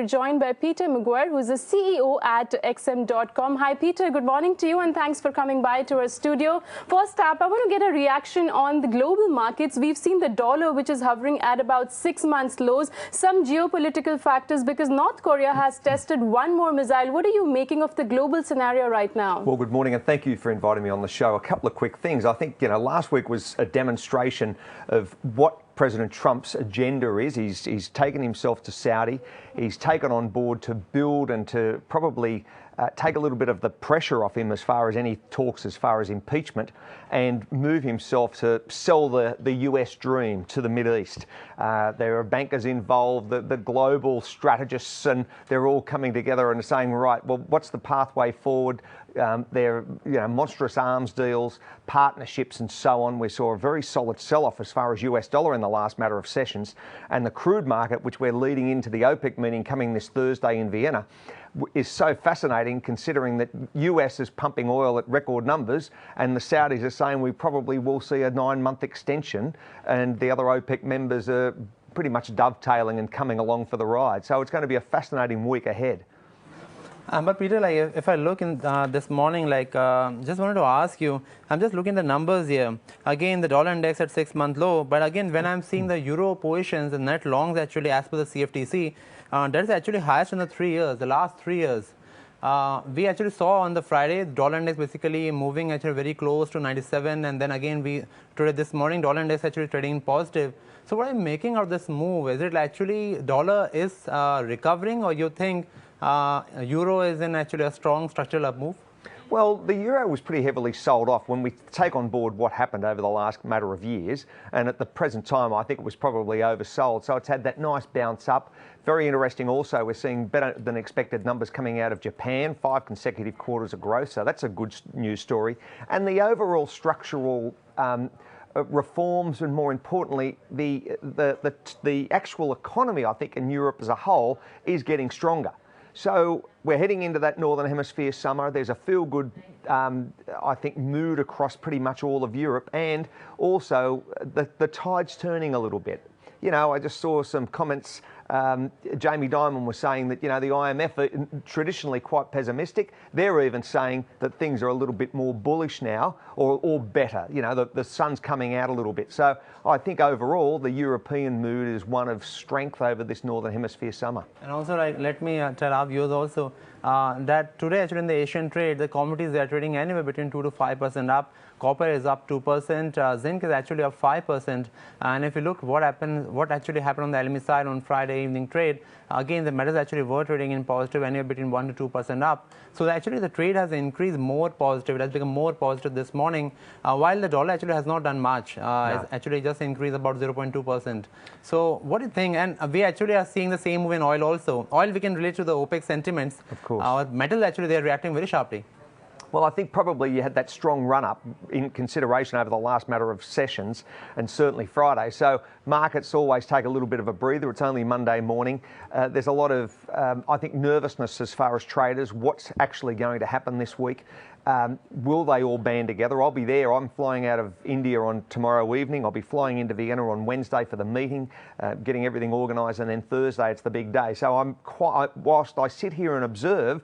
we're joined by Peter Mcguire, who's the CEO at XM.com. Hi, Peter. Good morning to you, and thanks for coming by to our studio. First up, I want to get a reaction on the global markets. We've seen the dollar, which is hovering at about 6 months lows. Some geopolitical factors, because North Korea has tested one more missile. What are you making of the global scenario right now? Well, good morning, and thank you for inviting me on the show. A couple of quick things. I think, last week was a demonstration of what President Trump's agenda is. He's taken himself to Saudi. He's taken on board to build and to probably take a little bit of the pressure off him as far as any talks as far as impeachment, and move himself to sell the US dream to the Middle East. There are bankers involved, the global strategists, and they're all coming together and saying, right, well, what's the pathway forward? There are monstrous arms deals, partnerships and so on. We saw a very solid sell-off as far as US dollar in the last matter of sessions, and the crude market, which we're leading into the OPEC meeting coming this Thursday in Vienna, is so fascinating, considering that US is pumping oil at record numbers and the Saudis are saying we probably will see a 9-month extension, and the other OPEC members are pretty much dovetailing and coming along for the ride. So it's going to be a fascinating week ahead. But Peter, if I look in this morning, just wanted to ask you, I'm just looking at the numbers here. Again, the dollar index at 6-month low. But again, when I'm seeing the euro positions, the net longs actually, as per the CFTC, that is actually highest in the last 3 years. We actually saw on the Friday, dollar index basically moving actually very close to 97. And then again, today this morning, dollar index actually trading positive. So what are you making out of this move? Is it actually dollar is recovering, or you think euro is in actually a strong structural up move? Well, the euro was pretty heavily sold off when we take on board what happened over the last matter of years. And at the present time, I think it was probably oversold. So it's had that nice bounce up. Very interesting also, we're seeing better than expected numbers coming out of Japan, 5 consecutive quarters of growth. So that's a good news story. And the overall structural reforms, and more importantly, the actual economy, I think, in Europe as a whole is getting stronger. So we're heading into that Northern Hemisphere summer. There's a feel-good, I think, mood across pretty much all of Europe, and also the tide's turning a little bit. I just saw some comments. Jamie Dimon was saying that, the IMF are traditionally quite pessimistic. They're even saying that things are a little bit more bullish now, or better. The sun's coming out a little bit. So I think overall the European mood is one of strength over this Northern Hemisphere summer. And also, let me tell our viewers also that today actually in the Asian trade, the commodities, they are trading anywhere between 2 to 5% up. Copper is up 2%. Zinc is actually up 5%. And if you look what actually happened on the LME side on Friday evening trade, again the metals actually were trading in positive, anywhere between 1 to 2% up. So actually the trade has increased more positive. It has become more positive this morning, while the dollar actually has not done much. It's actually just increased about 0.2%. So what do you think? And we actually are seeing the same move in oil also. Oil we can relate to the OPEC sentiments. Of course. Metals actually they're reacting very sharply. Well, I think probably you had that strong run-up in consideration over the last matter of sessions, and certainly Friday. So markets always take a little bit of a breather. It's only Monday morning. There's a lot of, I think, nervousness as far as traders. What's actually going to happen this week? Will they all band together? I'll be there. I'm flying out of India on tomorrow evening. I'll be flying into Vienna on Wednesday for the meeting, getting everything organised, and then Thursday it's the big day. So whilst I sit here and observe,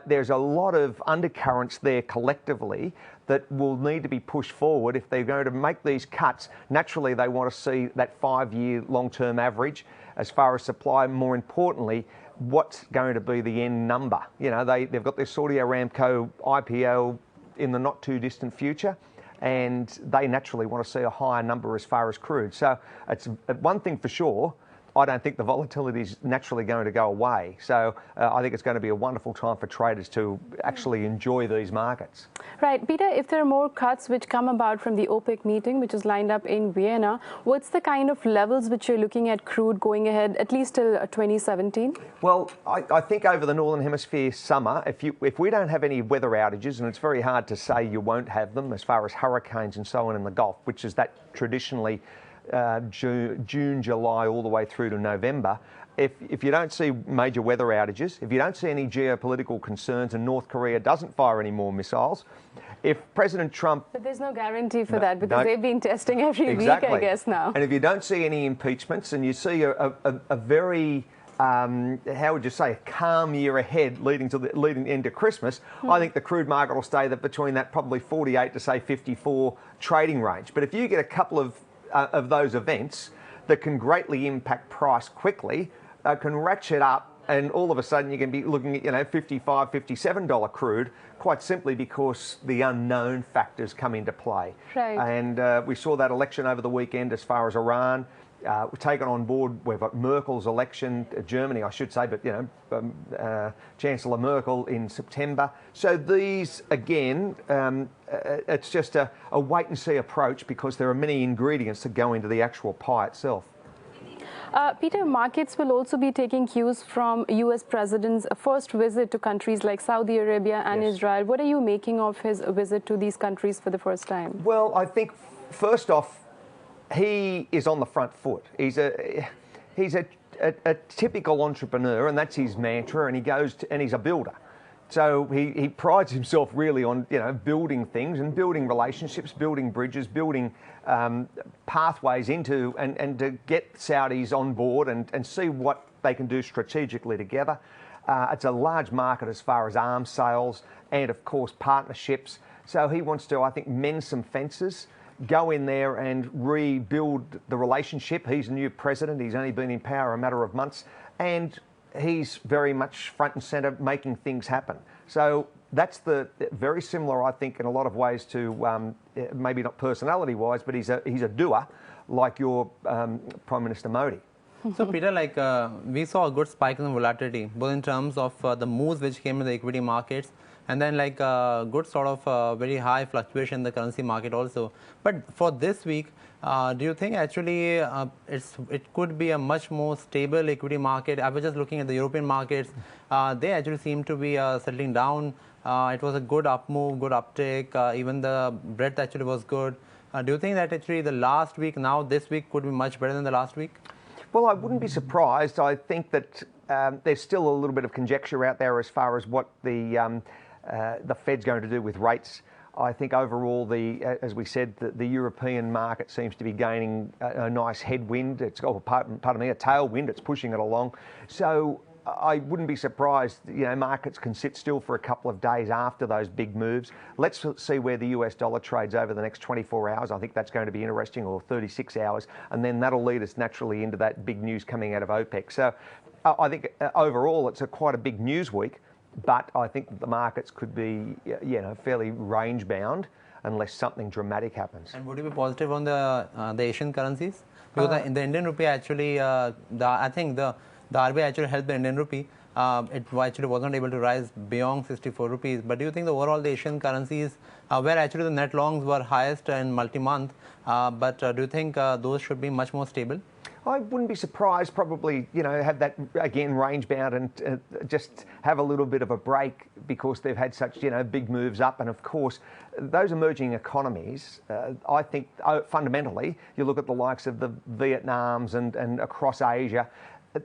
there's a lot of undercurrents there collectively that will need to be pushed forward. If they're going to make these cuts, naturally they want to see that 5-year long-term average as far as supply. More importantly, what's going to be the end number? They've got their Saudi Aramco IPO in the not too distant future, and they naturally want to see a higher number as far as crude. So it's one thing for sure, I don't think the volatility is naturally going to go away. So I think it's going to be a wonderful time for traders to actually enjoy these markets. Right. Peter, if there are more cuts which come about from the OPEC meeting, which is lined up in Vienna, what's the kind of levels which you're looking at crude going ahead, at least till 2017? Well, I think over the Northern Hemisphere summer, if we don't have any weather outages, and it's very hard to say you won't have them as far as hurricanes and so on in the Gulf, which is that traditionally June, July, all the way through to November. If you don't see major weather outages, if you don't see any geopolitical concerns and North Korea doesn't fire any more missiles, if President Trump... But there's no guarantee for that, because they've been testing every week, I guess, now. And if you don't see any impeachments and you see a very how would you say, a calm year ahead leading into Christmas, I think the crude market will stay between that probably 48 to say 54 trading range. But if you get a couple of those events that can greatly impact price quickly, can ratchet up, and all of a sudden you can be looking at, $55, $57 crude, quite simply because the unknown factors come into play. Right. And we saw that election over the weekend as far as Iran. We've taken on board, we've got Merkel's election, Germany I should say, but Chancellor Merkel in September. So these, again, it's just a wait and see approach because there are many ingredients that go into the actual pie itself. Peter, markets will also be taking cues from US President's first visit to countries like Saudi Arabia and Israel. What are you making of his visit to these countries for the first time? Well, I think first off, he is on the front foot. He's a typical entrepreneur, and that's his mantra. And he goes to, and he's a builder. So he prides himself really on building things and building relationships, building bridges, building pathways into and to get Saudis on board and see what they can do strategically together. It's a large market as far as arms sales and of course partnerships. So he wants to, I think, mend some fences, go in there and rebuild the relationship. He's a new president. He's only been in power a matter of months, and he's very much front and centre making things happen. So that's very similar, I think, in a lot of ways to maybe not personality-wise, but he's a doer like your Prime Minister Modi. So Peter, we saw a good spike in volatility, both in terms of the moves which came in the equity markets, and then good sort of very high fluctuation in the currency market also. But for this week, do you think actually it could be a much more stable equity market? I was just looking at the European markets. They actually seem to be settling down. It was a good up move, good uptake. Even the breadth actually was good. Do you think that actually the last week, now this week, could be much better than the last week? Well, I wouldn't be surprised. I think that there's still a little bit of conjecture out there as far as what the Fed's going to do with rates. I think overall, as we said, the European market seems to be gaining a nice headwind. It's pardon me, a tailwind. It's pushing it along. So I wouldn't be surprised. Markets can sit still for a couple of days after those big moves. Let's see where the US dollar trades over the next 24 hours. I think that's going to be interesting, or 36 hours, and then that'll lead us naturally into that big news coming out of OPEC. So I think overall, it's quite a big news week. But I think that the markets could be, fairly range bound unless something dramatic happens. And would you be positive on the Asian currencies? Because in the Indian rupee, actually, I think the RBI actually helped the Indian rupee. It actually wasn't able to rise beyond 64 rupees. But do you think the overall the Asian currencies, where actually the net longs were highest in multi-month, but do you think those should be much more stable? I wouldn't be surprised, probably, have that, again, range bound and just have a little bit of a break because they've had such, big moves up. And of course, those emerging economies, I think fundamentally, you look at the likes of the Vietnams and across Asia,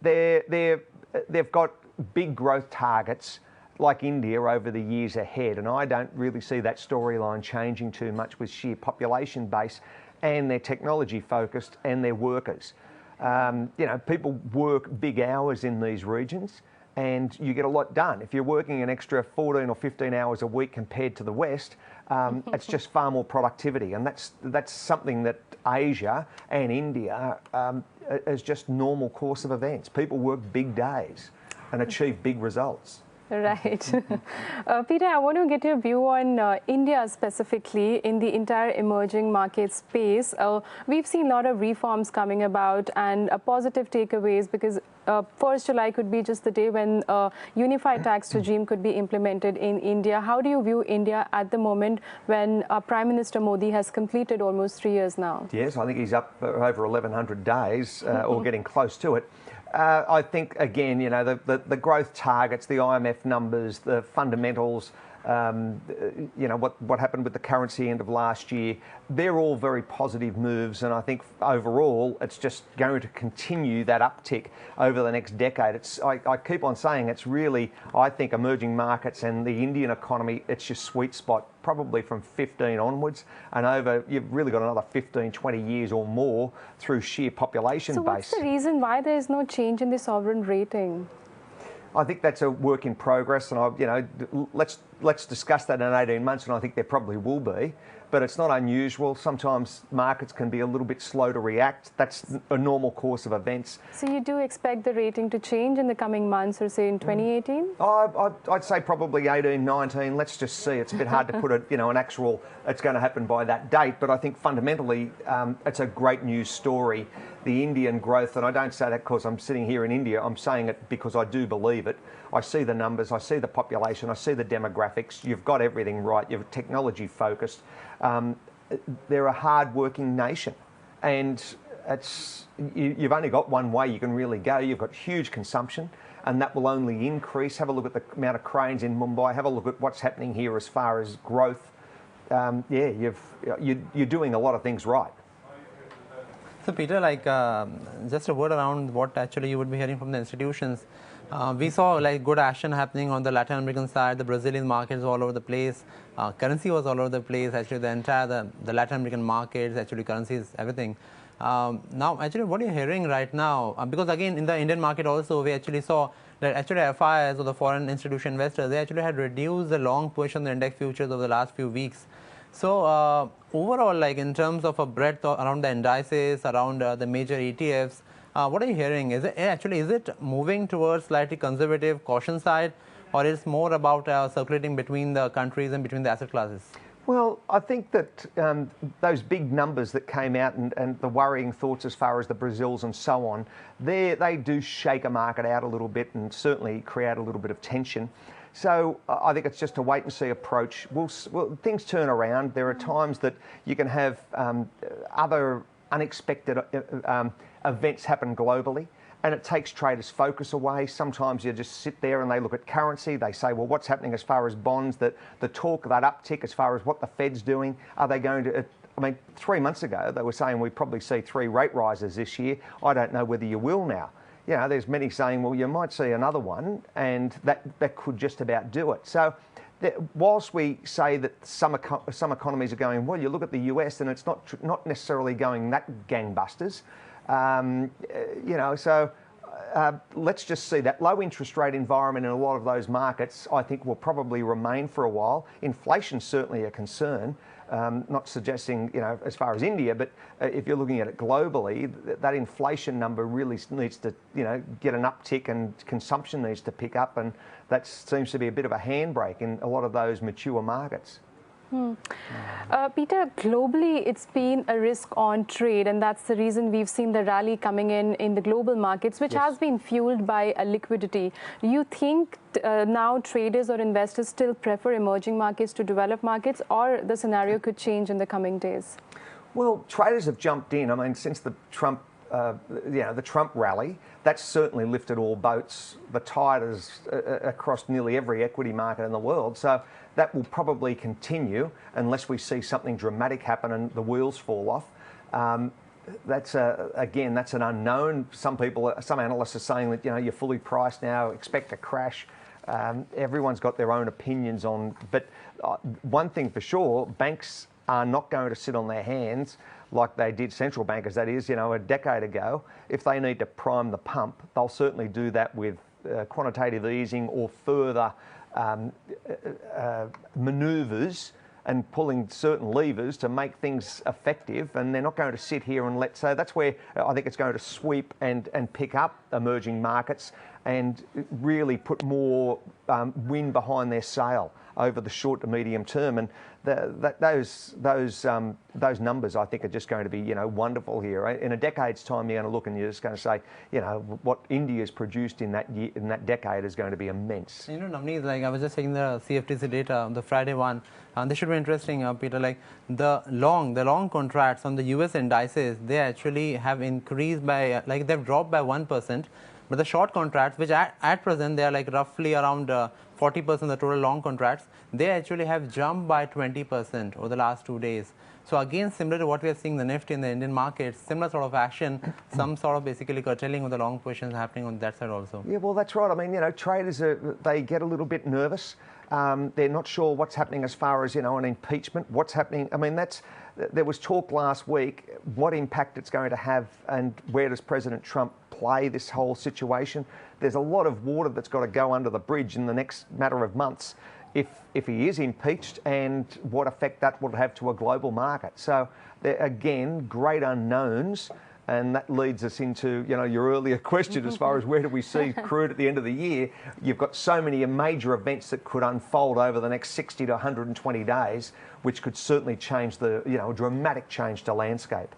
they've got big growth targets like India over the years ahead. And I don't really see that storyline changing too much with sheer population base, and they're technology focused and they're workers. People work big hours in these regions and you get a lot done. If you're working an extra 14 or 15 hours a week compared to the West, it's just far more productivity. And that's something that Asia and India is just normal course of events. People work big days and achieve big results. Right. Peter, I want to get your view on India specifically in the entire emerging market space. We've seen a lot of reforms coming about and positive takeaways because 1st July could be just the day when a unified tax regime could be implemented in India. How do you view India at the moment when Prime Minister Modi has completed almost 3 years now? Yes, I think he's up for over 1,100 days or getting close to it. I think, again, the growth targets, the IMF numbers, the fundamentals, what happened with the currency end of last year. They're all very positive moves, and I think overall it's just going to continue that uptick over the next decade. I keep on saying it's really, I think, emerging markets and the Indian economy, it's your sweet spot, probably from 15 onwards, and over, you've really got another 15, 20 years or more through sheer population base. So what's the reason why there is no change in the sovereign rating? I think that's a work in progress, and let's discuss that in 18 months, and I think there probably will be. But it's not unusual. Sometimes markets can be a little bit slow to react. That's a normal course of events. So you do expect the rating to change in the coming months, or say in 2018? I'd say probably 18, 19. Let's just see. It's a bit hard to put an actual, it's going to happen by that date. But I think fundamentally, it's a great news story. The Indian growth, and I don't say that because I'm sitting here in India. I'm saying it because I do believe it. I see the numbers, I see the population, I see the demographics. You've got everything right. You're technology focused. They're a hard-working nation, and you've only got one way you can really go. You've got huge consumption, and that will only increase. Have a look at the amount of cranes in Mumbai. Have a look at what's happening here as far as growth. You're doing a lot of things right. So Peter, just a word around what actually you would be hearing from the institutions. We saw good action happening on the Latin American side. The Brazilian markets all over the place. Currency was all over the place. Actually, the entire the Latin American markets, actually currencies, everything. Now, actually, what you're hearing right now, because again, in the Indian market also, we actually saw that actually FIs, or the foreign institution investors, they actually had reduced the long push on the index futures over the last few weeks. So overall, in terms of a breadth around the indices, around the major ETFs, what are you hearing? Is it moving towards slightly conservative caution side, or is it more about circulating between the countries and between the asset classes? Well, I think that those big numbers that came out and the worrying thoughts as far as the Brazils and so on, they do shake a market out a little bit and certainly create a little bit of tension. So I think it's just a wait and see approach. Things turn around. There are times that you can have other unexpected events happen globally, and it takes traders' focus away. Sometimes you just sit there and they look at currency. They say, well, what's happening as far as bonds? The talk of that uptick as far as what the Fed's doing. Are they going to... 3 months ago, they were saying we'd probably see 3 rate rises this year. I don't know whether you will now. There's many saying, well, you might see another one, and that could just about do it. So whilst we say that some economies are going, well, you look at the US and it's not necessarily going that gangbusters. Let's just see that low interest rate environment in a lot of those markets, I think, will probably remain for a while. Inflation's certainly a concern. Not suggesting, as far as India, but if you're looking at it globally, that inflation number really needs to, get an uptick, and consumption needs to pick up, and that seems to be a bit of a handbrake in a lot of those mature markets. Peter, globally, it's been a risk on trade, and that's the reason we've seen the rally coming in the global markets, which has been fueled by liquidity. Do you think now traders or investors still prefer emerging markets to developed markets, or the scenario could change in the coming days? Well, traders have jumped in. Since the Trump rally, that's certainly lifted all boats. The tide is across nearly every equity market in the world. So that will probably continue unless we see something dramatic happen and the wheels fall off. That's an unknown. Some analysts are saying that you're fully priced now, expect a crash. Everyone's got their own opinions on, but one thing for sure, banks are not going to sit on their hands like they did, central bankers that is, a decade ago. If they need to prime the pump, they'll certainly do that with quantitative easing or further manoeuvres and pulling certain levers to make things effective, and they're not going to sit here and so that's where I think it's going to sweep and pick up emerging markets and really put more wind behind their sail over the short to medium term. And those numbers, I think, are just going to be wonderful here. Right? In a decade's time, you're going to look and you're just going to say, what India's produced in that decade is going to be immense. Navneet, I was just checking the CFTC data, the Friday one. This should be interesting, Peter. The long contracts on the US indices, they actually have increased by they've dropped by 1%. But the short contracts, which at present they are like roughly around 40% of the total long contracts, they actually have jumped by 20% over the last 2 days. So again, similar to what we are seeing the Nifty in the Indian markets, similar sort of action, some sort of basically curtailing of the long positions happening on that side also. Yeah, well, that's right. I mean, traders, they get a little bit nervous. They're not sure what's happening as far as, an impeachment, what's happening. I mean, there was talk last week, what impact it's going to have and where does President Trump play this whole situation. There's a lot of water that's got to go under the bridge in the next matter of months if he is impeached, and what effect that will have to a global market. So, again, great unknowns. And that leads us into, your earlier question as far as where do we see crude at the end of the year. You've got so many major events that could unfold over the next 60 to 120 days, which could certainly change a dramatic change to landscape.